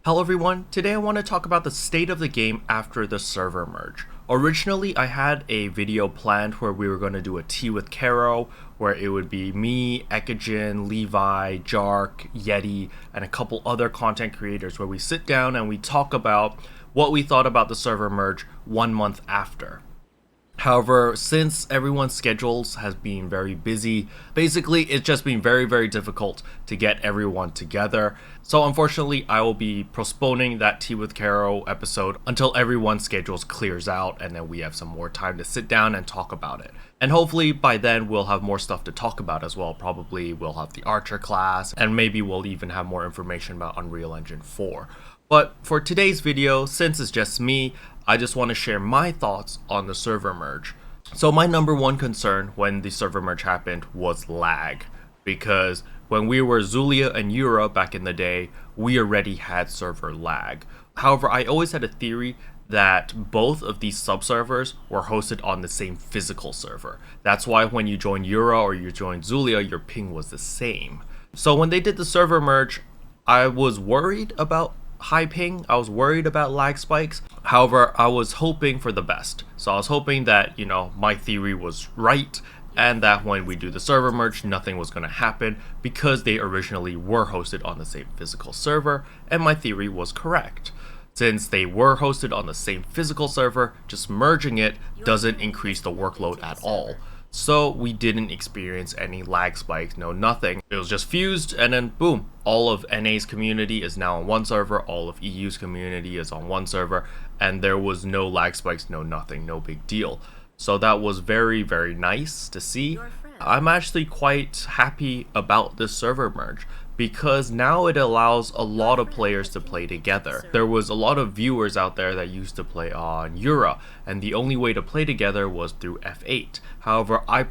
Hello everyone, today I want to talk about the state of the game after the server merge. Originally I had a video planned where we were going to do a tea with Cairo, where it would be me, Ekijin, Levi, Jark, Yeti, and a couple other content creators where we sit down and we talk about what we thought about the server merge 1 month after. However, since everyone's schedules has been very busy, basically it's just been very difficult to get everyone together. So unfortunately, I will be postponing that Tea with Cairo episode until everyone's schedules clears out and then we have some more time to sit down and talk about it. And hopefully by then we'll have more stuff to talk about as well. Probably we'll have the Archer class and maybe we'll even have more information about Unreal Engine 4. But for today's video, since it's just me, I just want to share my thoughts on the server merge. So my number one concern when the server merge happened was lag, because when we were Zulia and Yura back in the day, we already had server lag. However, I always had a theory that both of these subservers were hosted on the same physical server. That's why when you join Yura or you join Zulia, your ping was the same. So when they did the server merge, I was worried about high ping, I was worried about lag spikes. However, I was hoping for the best. So I was hoping that, my theory was right and that when we do the server merge, nothing was going to happen because they originally were hosted on the same physical server, and my theory was correct. Since they were hosted on the same physical server, just merging it doesn't increase the workload at all. So we didn't experience any lag spikes, no nothing. It was just fused and then boom, all of NA's community is now on one server, all of EU's community is on one server, and there was no lag spikes, no nothing, no big deal. So that was very nice to see. I'm actually quite happy about this server merge, because now it allows a lot of players to play together. There was a lot of viewers out there that used to play on Yura, and the only way to play together was through F8. However, I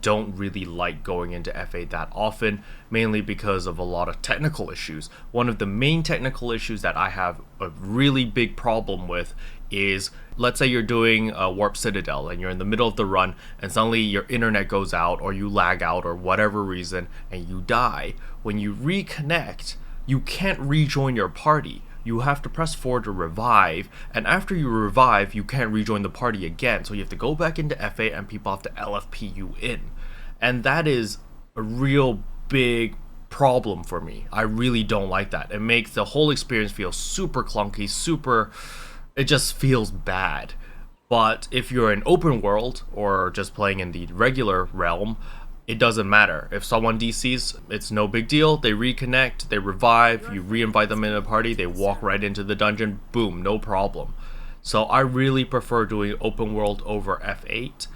don't really like going into F8 that often, mainly because of a lot of technical issues. One of the main technical issues that I have a really big problem with is, let's say you're doing a Warp Citadel and you're in the middle of the run and suddenly your internet goes out or you lag out or whatever reason and you die. When you reconnect, you can't rejoin your party. You have to press forward to revive, and after you revive, you can't rejoin the party again. So you have to go back into F8 and people have to LFP you in. And that is a real big problem for me. I really don't like that. It makes the whole experience feel super clunky, it just feels bad. But if you're in open world or just playing in the regular realm, it doesn't matter. If someone DCs, it's no big deal. They reconnect, they revive, you re-invite them in a party, they walk right into the dungeon, boom, no problem. So I really prefer doing open world over F8,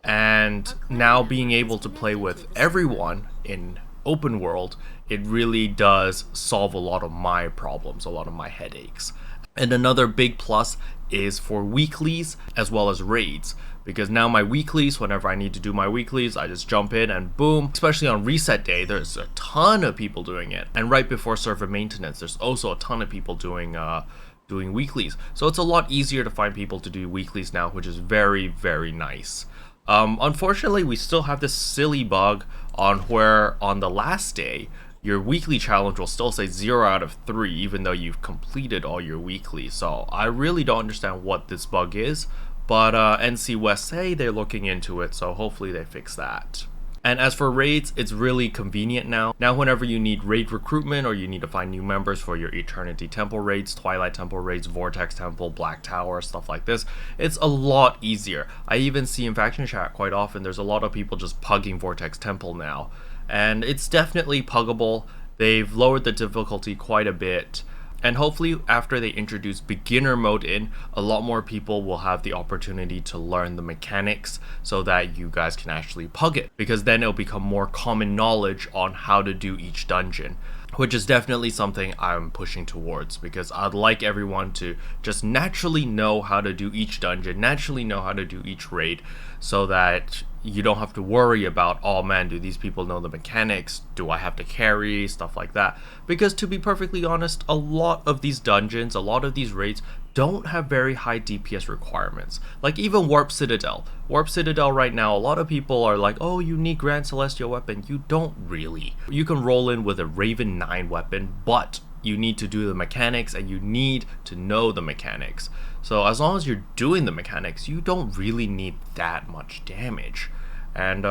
and now being able to play with everyone in open world, it really does solve a lot of my problems, a lot of my headaches. And another big plus is for weeklies as well as raids, because now my weeklies, whenever I need to do my weeklies, I just jump in and boom. Especially on reset day, there's a ton of people doing it, and right before server maintenance, there's also a ton of people doing weeklies. So it's a lot easier to find people to do weeklies now, which is very nice. Unfortunately, we still have this silly bug on where on the last day, your weekly challenge will still say 0 out of 3 even though you've completed all your weeklies. So I really don't understand what this bug is, but NC West say they're looking into it, so hopefully they fix that. And as for raids, it's really convenient now. Now whenever you need raid recruitment or you need to find new members for your Eternity Temple raids, Twilight Temple raids, Vortex Temple, Black Tower, stuff like this, it's a lot easier. I even see in faction chat quite often there's a lot of people just pugging Vortex Temple now. And it's definitely puggable. They've lowered the difficulty quite a bit, and hopefully after they introduce beginner mode in, a lot more people will have the opportunity to learn the mechanics so that you guys can actually pug it, because then it'll become more common knowledge on how to do each dungeon, which is definitely something I'm pushing towards, because I'd like everyone to just naturally know how to do each dungeon, naturally know how to do each raid, so that you don't have to worry about, oh man, do these people know the mechanics? Do I have to carry? Stuff like that. Because to be perfectly honest, a lot of these dungeons, a lot of these raids don't have very high DPS requirements. Like even Warp Citadel. Warp Citadel right now, a lot of people are like, oh, you need Grand Celestial weapon. You don't really. You can roll in with a Raven 9 weapon, but you need to do the mechanics and you need to know the mechanics. So as long as you're doing the mechanics, you don't really need that much damage. And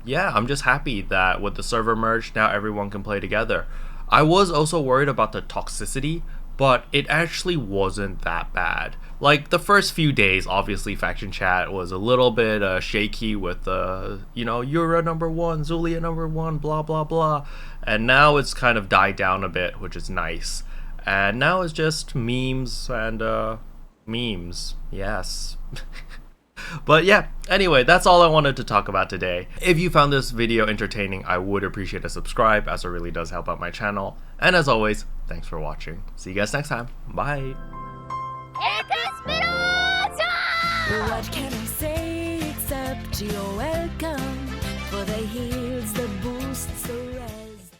yeah, I'm just happy that with the server merge, now everyone can play together. I was also worried about the toxicity, but it actually wasn't that bad. Like the first few days, obviously faction chat was a little bit shaky with you know, Yura number 1, Zulia number 1, blah blah blah. And now it's kind of died down a bit, which is nice. And now it's just memes and memes, yes. But yeah, anyway, that's all I wanted to talk about today. If you found this video entertaining, I would appreciate a subscribe, as it really does help out my channel. And as always, thanks for watching. See you guys next time. Bye. What can I say except you're welcome?